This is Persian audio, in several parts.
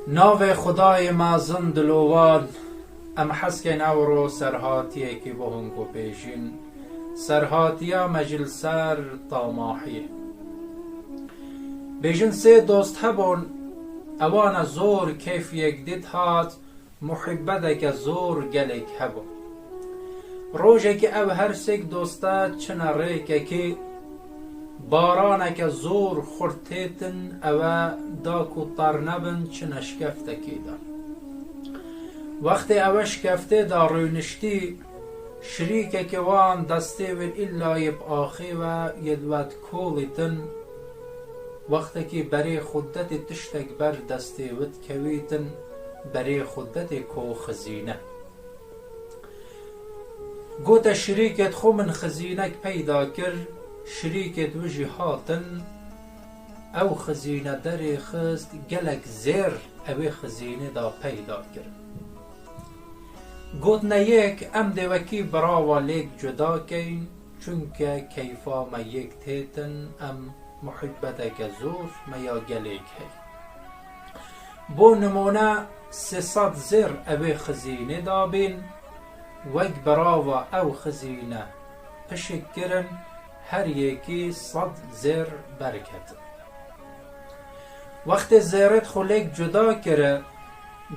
ناو خدای مازن دلوان ام حسکن اورو سرهاتیه که به هنگو پیشین سرهاتیا مجل سر طاماحیه بیشن سه دوست هبون اوان زور کیف یک دید هات محبته که زور گلک هبون روژه که او هر سک دوستا چنه ریکه که بارانه که زور خورتیتن او داکو ترنبن چنه شکفته که دا وقتی او شکفته دا روینشتی شریکه که وان دسته و ایلا یب آخی و یدوات کولیتن وقتی که برای خودت تشتک بر دسته ود کویتن برای خودت کو خزینه گوتا شریکت خو من خزینک پیدا کر شریکت وجی هاتن او خزینه در خست گلک زیر او خزینه دا پیدا کر گوت نه یک ام دوکی براوا لیک جدا کین چونکه کیفا ما یک تیتن ام محبته که زور میا گلیک هی بو نمونه 300 زیر او خزینه دا بین وک براوا او خزینه پشکرن هر یکی 100 زیر برکت وقت زیرت خلیک جدا کره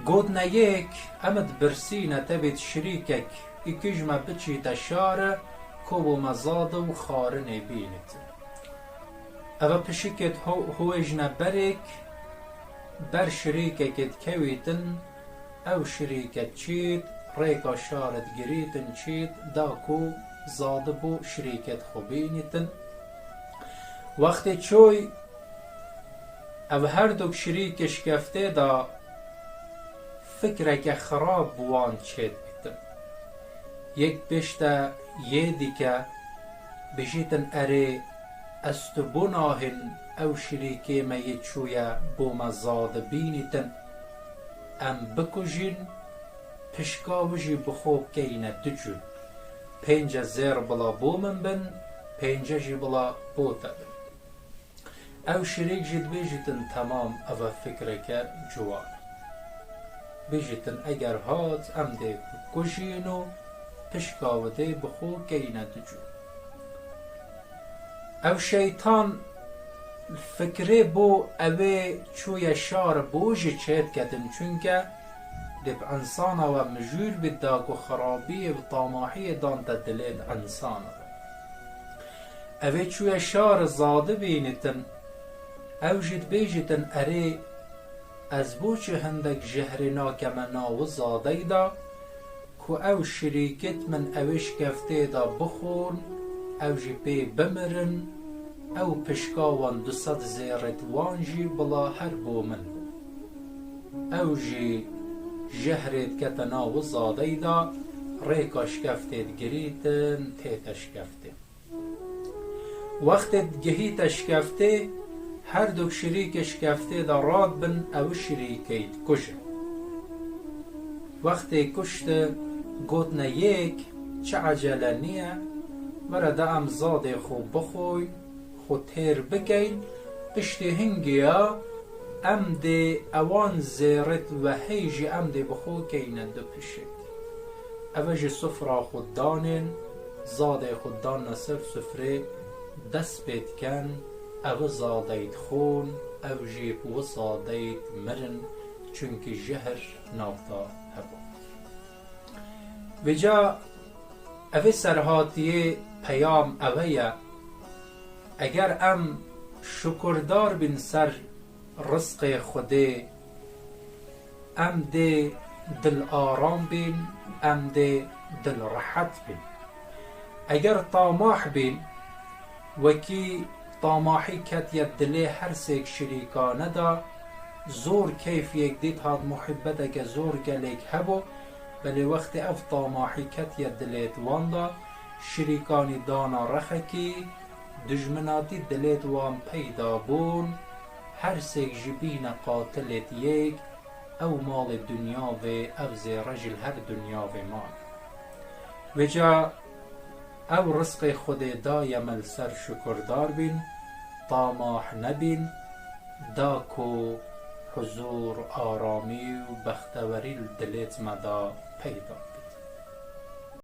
گود نه یک امد برسینه تبید شریکک اکیجمه بچی تشاره کوبو مزاد و خارنه بینید او پشکت هویجنه برک بر شریککت کویتن او شریکت چید ریکا شارت گریتن چید داکو زاده بو شریکت خوبینیتن وقتی چوی او هر دوک شریکش گفته دا فکره که خراب بوان چید بیتن یک بشتا یه دیگه بجیتن اره استبوناهن او شریکه می چویا بو مزاده بینیتن ام بکجین پشکاوجی بخوب کینه دجون 5 زیر بلا بو من بن 5 جی بلا بو تبن او شریک جد بیجتن تمام او فکره که جوان بیجتن اگر هات ام ده کجینو پشکاوده بخو کینه دجون او شیطان فکره بو اوه چوی شار بوجی چید کدن چونکه دب انسان و مجور بداک و خرابی و طاماحی دان دلید انسان اوه چوی شار زاده بینیتن او جد بیجتن اره از بوچه هندک جهرنا کمنا و زاده دا که او شریکت من اوش کفته دا بخون او جی پی بمرن او پشکاوان 200 زیرت وانجی بلا هر بو من او جی جهرت کتنا و زاده دا ریکاش کفتید گریتن تیتش کفته وقت گهیتش کفته هر دو شریکش کفته دا راد بن او شریکیت کشه وقتی کشت گوت نه یک چه عجله نیه ورده ام زاده خوب بخوی خود تیر بکین پشتی هنگیا ام ده اوان زیرت و هیجی ام ده بخو کینن دو پشت اوج سفره خود دانن زاده خود دان نصر سفره دست بید کن او زادهید خون او جیب و زادهید مرن چونکه جهر نافتا هبو وجا او سرهاتیه پیام اویا اگر ام شکردار بین سر رزق خوده ام ده دل آرام بین ام ده دل راحت بین اگر طاماح بین وکی طاماحی کت ید دلی هر سیک شریکانه دا زور کیف یک دید هاد محبته که زور گلیک هبو بلی وقتی اف طاماحی کت ید دلیت واندا شریکانی دانا رخکی دجمناتی دلیت وان پیدا بون هر سیک جبین قاتلت یک او مال دنیا و او زی رجل هر دنیا و مال وجا او رزق خود دایم سر شکردار بین طاماح نبین داکو حضور آرامی و بەختەوەری دلێت مەدا پەیدا